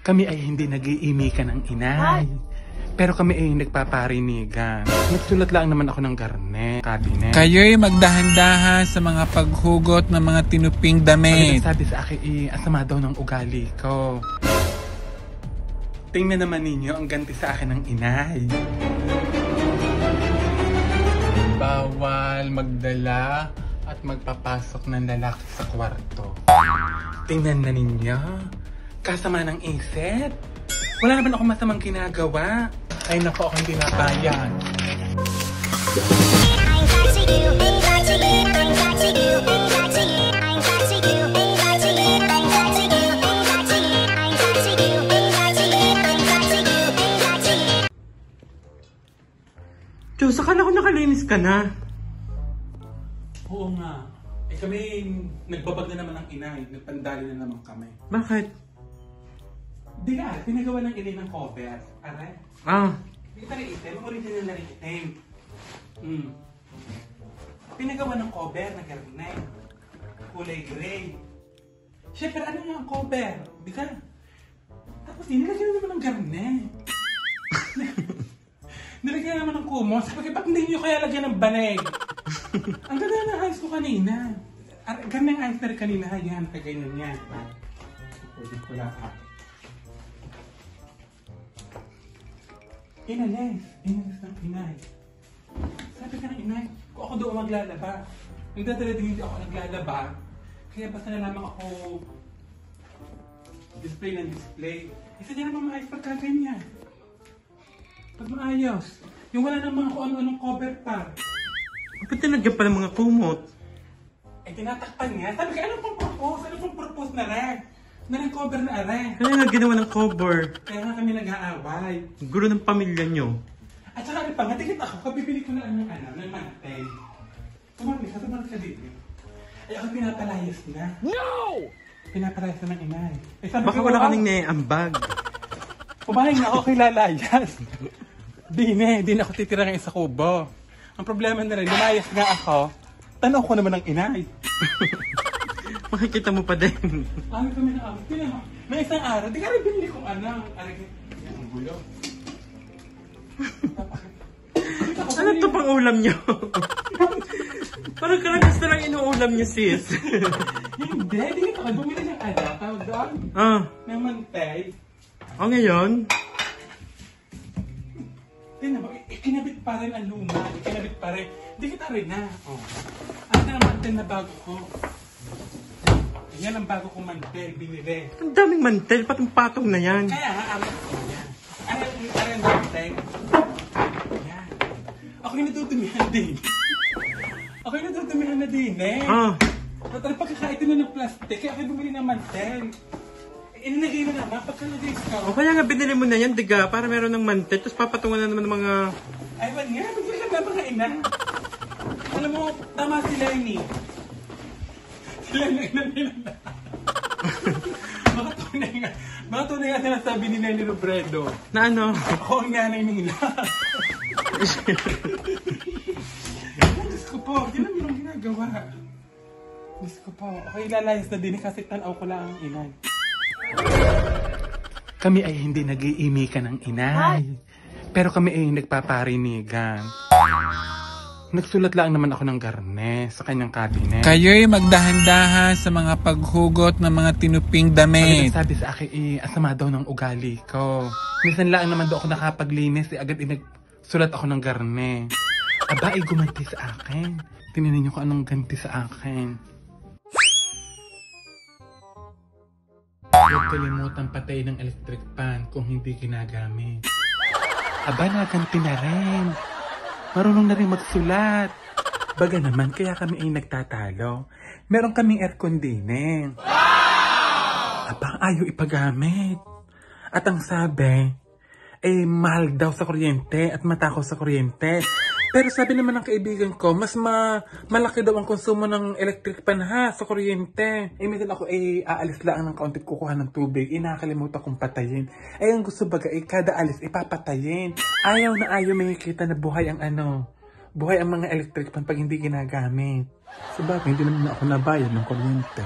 Kami ay hindi nag-iimikan ng inay. Pero kami ay nagpaparinigan. Nagsulat lang naman ako ng cabinet. Kayo'y magdahan-dahan sa mga paghugot ng mga tinuping damit. Sabi sa akin, asama daw ng ugali ko. Tingnan naman ninyo ang ganti sa akin ng inay. Bawal magdala at magpapasok ng lalaki sa kwarto. Tingnan na ninyo. Kasama ng isip. Wala naman ako masamang ginagawa. Ay nako, ako hindi nabayan. Diyos, akala ko nakalinis ka na. Oo nga. Kami nagbabag na naman ng inay. Nagpandali na naman kami. Bakit? Di ka, pinagawa ng inay ng cover. Aray. Hindi ka rin item. Original na rin item. Pinagawa ng cover na garnet. Kulay gray. Siyempre, ano nga ang cover? Di ka? Tapos nilagyan na naman ng garnet. Nilagyan naman ng kumos. Sabi, ba't hindi nyo kaya lagyan ng banig? Ang ganda na ayos ko kanina. Ganda yung ayos na rin kanina. Yan, kaganyan yan. Pwede ko lang Inalis ng inay. Sabi ka ng inay, kung ako doon maglalaba. Nagdadala din hindi ako naglalaba. Kaya basta na lamang ako display ng display. Isa niya naman maayos pagkaganyan. Pag maayos. Yung wala naman kung ano-anong cover pa. Ba't tinagyan pa ng mga kumot? Tinatakpan niya. Sabi ka, ano pang propose? Ano pang propose na rin? Na rin cover na rin. Kaya nga ginawa ng cover. Kaya nga kami nag-aaway. Gulo ng pamilya nyo. At saka ano pa, natikit ako, kabibili ko na ng mantay. Tumalag ka dito. Ay ako pinapalayas na. No! Pinapalayas na ng inay. Baka wala ka nang naiambag. Pumahay na ako kay lalayas. Di na ako titira ngayon sa kubo. Ang problema na rin, lumayas nga ako, tanaw ko naman ng inay. Makikita mo pa din. Kami na ako. May isang araw, di ka rin binili kong ang gulo. Ano to pang ulam nyo? Parang kalagas na lang inuulam nyo, sis. Hindi, di ka bumili ng tawag doon. Ng mantay. Ngayon? Ikinabit pa rin ang luma. Ikinabit pa rin. Di kita rin na. Ano na mantel na bago ko? Yan ang bago kong mantel, binili. Ang daming mantel, patong-patong na yan. Kaya nga, amat ko yan. Ano yung mantel? Yan. Ako'y natutumihan din. Ako'y natutumihan na din eh. Pero pagkakaitin na ng plastic, kaya ako'y bumili ng mantel. Inilagay na naman, pagkalagay ko. O kaya nga binili mo na yan, diga, para meron ng mantel, tapos papatungan na naman ng mga... Ay, man nga, bigla na mga ina. Alam mo, tama si Lenny. Baka tunay nga sinasabi ni Lenny Robredo. Na ano? Ako ang nanay nila. Diyos ko po, yun ang yung ginagawa. Diyos ko po, okay, lalayas na din kasi tanaw ko lang ang inay. Kami ay hindi nag-iimikan ng inay. Pero kami ay nagpaparinigan. Nagsulat lang naman ako ng garnet sa kanyang cabinet. Kayo'y magdahan-dahan sa mga paghugot ng mga tinuping damit. Sabi sa akin, asama daw ng ugali ko. Minsan lang naman daw ako nakapaglinis, agad nagsulat ako ng garnet. Aba, ay gumanti sa akin. Tingnan niyo kung anong ganti sa akin. Huwag kalimutan patay ng electric fan kung hindi ginagamit. Aba, naganti na rin. Marunong na rin magsulat. Baga naman, kaya kami ay nagtatalo. Meron kaming air conditioning. Wow! Aba, ayaw ipagamit. At ang sabi, mahal daw sa kuryente at matakaw sa kuryente. Pero sabi naman ng kaibigan ko, mas malaki daw ang konsumo ng electric pan sa kuryente. Minsan ako aalis lang ng kaunti kukuha ng tubig. Nakakalimutan kong patayin. Ang gusto baga kada alis ipapatayin. Ayaw na ayaw makikita na buhay ang buhay ang mga electric pan pag hindi ginagamit. Sabagay, hindi naman ako nabayad ng kuryente.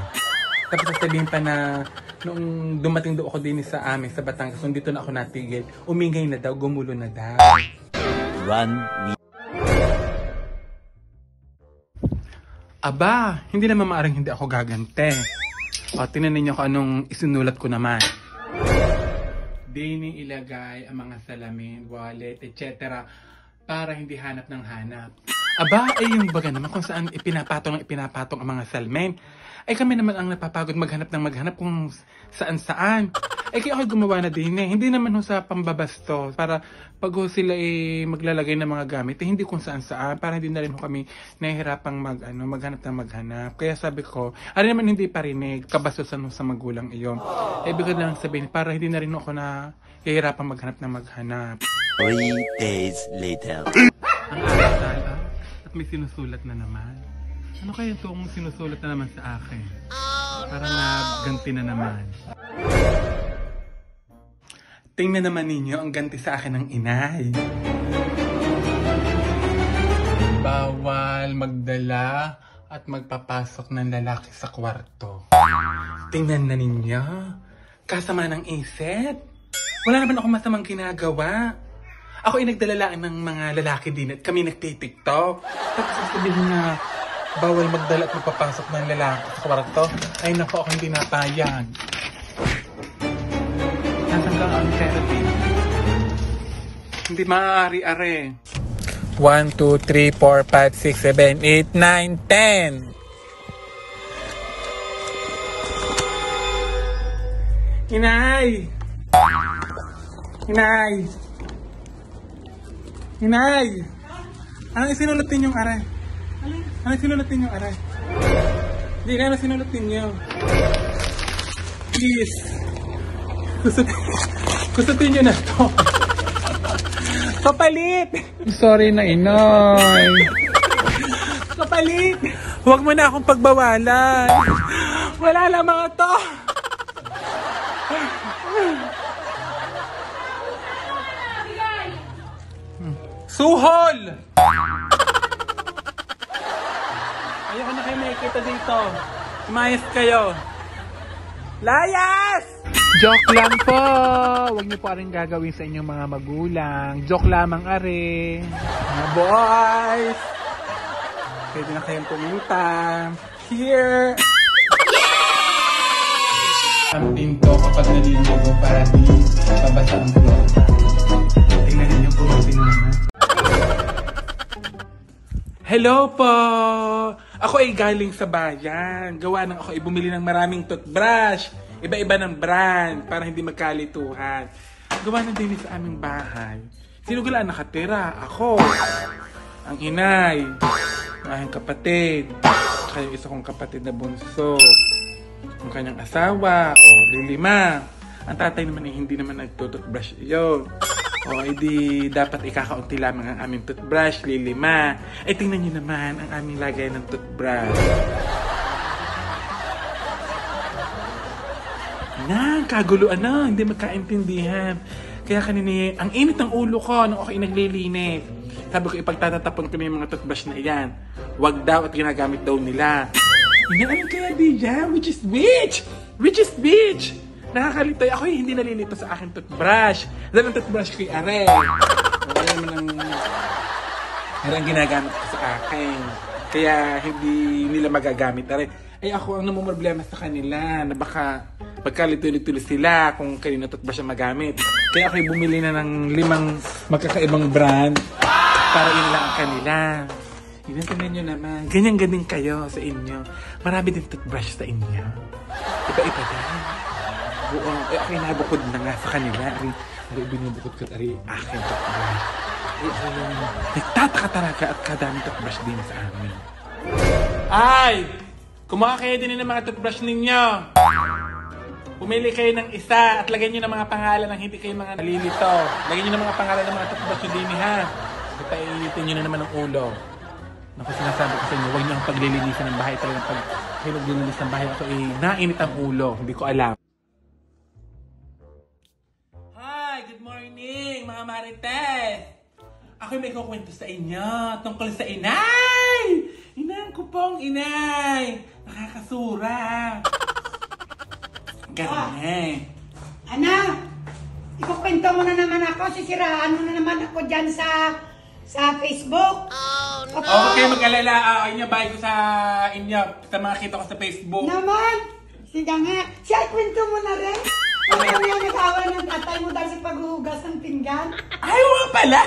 Tapos sasabihin pa na nung dumating daw ako din sa amin sa Batangas, kung dito na ako natigil, umingay na daw, gumulo na daw. Aba, hindi naman maaring hindi ako gagante. O, tingnan ninyo kung anong isinulat ko naman. Dini ilagay ang mga salamin, wallet, etc. para hindi hanap ng hanap. Aba, ay yung baga naman kung saan ipinapatong ang mga salamin. Ay kami naman ang napapagod maghanap kung saan-saan. Ay kaya ako gumawa na din eh. Hindi naman sa pambabasto. Para pag sila maglalagay ng mga gamit, hindi kung saan-saan. Para hindi na rin kami nahihirapang maghanap. Kaya sabi ko, ano naman hindi parinig, kabastusan sa magulang iyon. Ibig ko lang sabihin, para hindi na rin ako na hihirapang maghanap. 3 days later. Ang aral, at may sinusulat na naman. Ano kaya itong sinusulat na naman sa akin? Para nagganti na naman. Tingnan naman ninyo ang ganti sa akin ng inay. Bawal magdala at magpapasok ng lalaki sa kwarto. Tingnan na ninyo. Kasama ng isip. Wala naman ako masamang ginagawa. Ako ay nagdala ng mga lalaki din at kami nagtitiktok. Tapos sasabihin na bawal magdala at magpapasok ng lalaki sa kwarto. Ay naku, ako hindi napayag. Nasaan ka ang therapy? Hindi maaari, are. 1, 2, 3, 4, 5, 6, 7, 8, 9, 10. Inay! Inay! Inay! Anong isinulat ninyong aray? Anong sinulat ninyong aray? Hindi na, anong sinulat ninyo? Please! Kusutin nyo na to. Kapalit! Sorry na, inay. Kapalit! Huwag mo na akong pagbawalan. Wala lang mga to! Suhol! Ayoko na kayo makikita dito. Umayos kayo. Layas! Joke lang po. Huwag niyo po rin gagawin sa inyong mga magulang. Joke lamang are. Mga boys! Pwede na kayong pumunta. Here! Ang pinto kapag naliligo para di babasa ang floor. Tingnan ninyo kung naman. Hello po! Ako ay galing sa bayan. Gawa ng ako ay bumili ng maraming toothbrush. Iba-iba ng brand para hindi magkalituhan. Gawa na din sa aming bahay. Sino gala nakatira? Ako. Ang inay. Ang aking kapatid. Kaya isa kong kapatid na bunso. Ang kanyang asawa. O lilima. Ang tatay naman ay hindi naman nagtututbrush iyon. O edi dapat ikakaunti lamang ang aming toothbrush, lilima. Ay tingnan nyo naman ang aming lagay ng toothbrush. Yan, kaguluan na, hindi magkaintindihan. Kaya kanina, ang init ng ulo ko nung ako naglilinis. Sabi ko, ipagtatatapon kami yung mga toothbrush na iyan. Wag daw at ginagamit daw nila. Yan, anong kaya di dyan? Which is which? Which is which? Nakakalito. Ako hindi nalilito sa akin toothbrush. Dahil ang toothbrush ko'y are. Wala naman ang ginagamit ko sa akin. Kaya hindi nila magagamit. Are. Ay ako ang namumroblema sa kanila na baka magkalito-lito sila kung kanino toothbrush ang magamit. Kaya ako'y bumili na ng 5 magkakaibang brand para yun lang ang kanila. Tingnan nyo naman. Ganyan-ganing kayo sa inyo. Marami din toothbrush sa inyo. Iba-iba din. Oo. Ako'y nabukod na nga sa kanila. Ari binubukod ko at aking toothbrush. Nagtataka talaga at kadaming toothbrush din sa amin. Ay! Kumuha kayo din ng mga toothbrush ninyo. Pumili kayo ng isa at lagyan nyo ng mga pangalan ng hindi kayo mga nalilito. Lagyan nyo ng mga pangalan ng mga toothbrush nyo din ha. Itainitin nyo na naman ang ulo. Naku, sinasabi ko sa inyo, huwag nyo ang paglilinisan ng bahay. Talagang pag kayo naglilinis ng bahay ako, nainit ang ulo. Hindi ko alam. Hi! Good morning, mga marites! Ako'y may kukwento sa inyo tungkol sa inay! Inang ko pong inay! Nakakasura! Garne. Ana, ikukwento mo na naman ako, sisiraan mo na naman ako dyan sa Facebook. Oh, okay, mag-alala. Inyo, bye ko sa inyo. Sa mga kita ko sa Facebook. Naman, sige nga. Siya, kwento mo na rin. Ano yan, nag-away ng tatay mo dahil sa paghuhugas ng pinggan? Ay, wala pala.